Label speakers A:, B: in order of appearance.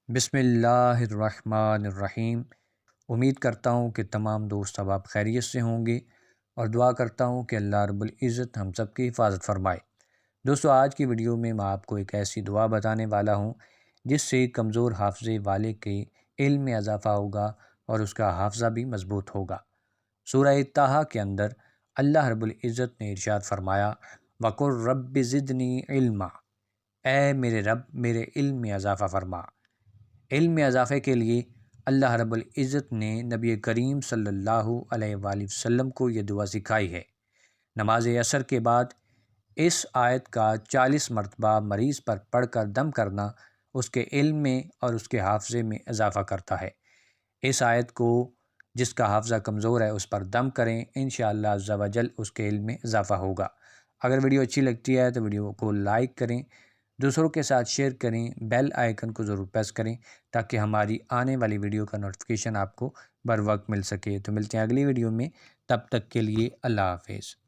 A: بسم اللہ الرحمن الرحیم۔ امید کرتا ہوں کہ تمام دوست اب خیریت سے ہوں گے اور دعا کرتا ہوں کہ اللہ رب العزت ہم سب کی حفاظت فرمائے۔ دوستو، آج کی ویڈیو میں آپ کو ایک ایسی دعا بتانے والا ہوں جس سے کمزور حافظے والے کے علم میں اضافہ ہوگا اور اس کا حافظہ بھی مضبوط ہوگا۔ سورہ طٰہٰ کے اندر اللہ رب العزت نے ارشاد فرمایا، وَقُلْ رَبِّ زِدْنِی عِلْمًا، اے میرے رب میرے علم میں اضافہ فرما۔ علم میں اضافے کے لیے اللہ رب العزت نے نبی کریم صلی اللہ علیہ وآلہ وسلم کو یہ دعا سکھائی ہے۔ نماز عصر کے بعد اس آیت کا 40 مرتبہ مریض پر پڑھ کر دم کرنا اس کے علم میں اور اس کے حافظے میں اضافہ کرتا ہے۔ اس آیت کو جس کا حافظہ کمزور ہے اس پر دم کریں، انشاءاللہ عز و جل اس کے علم میں اضافہ ہوگا۔ اگر ویڈیو اچھی لگتی ہے تو ویڈیو کو لائک کریں، دوسروں کے ساتھ شیئر کریں، بیل آئیکن کو ضرور پریس کریں تاکہ ہماری آنے والی ویڈیو کا نوٹیفیکیشن آپ کو بر وقت مل سکے۔ تو ملتے ہیں اگلی ویڈیو میں، تب تک کے لیے اللہ حافظ۔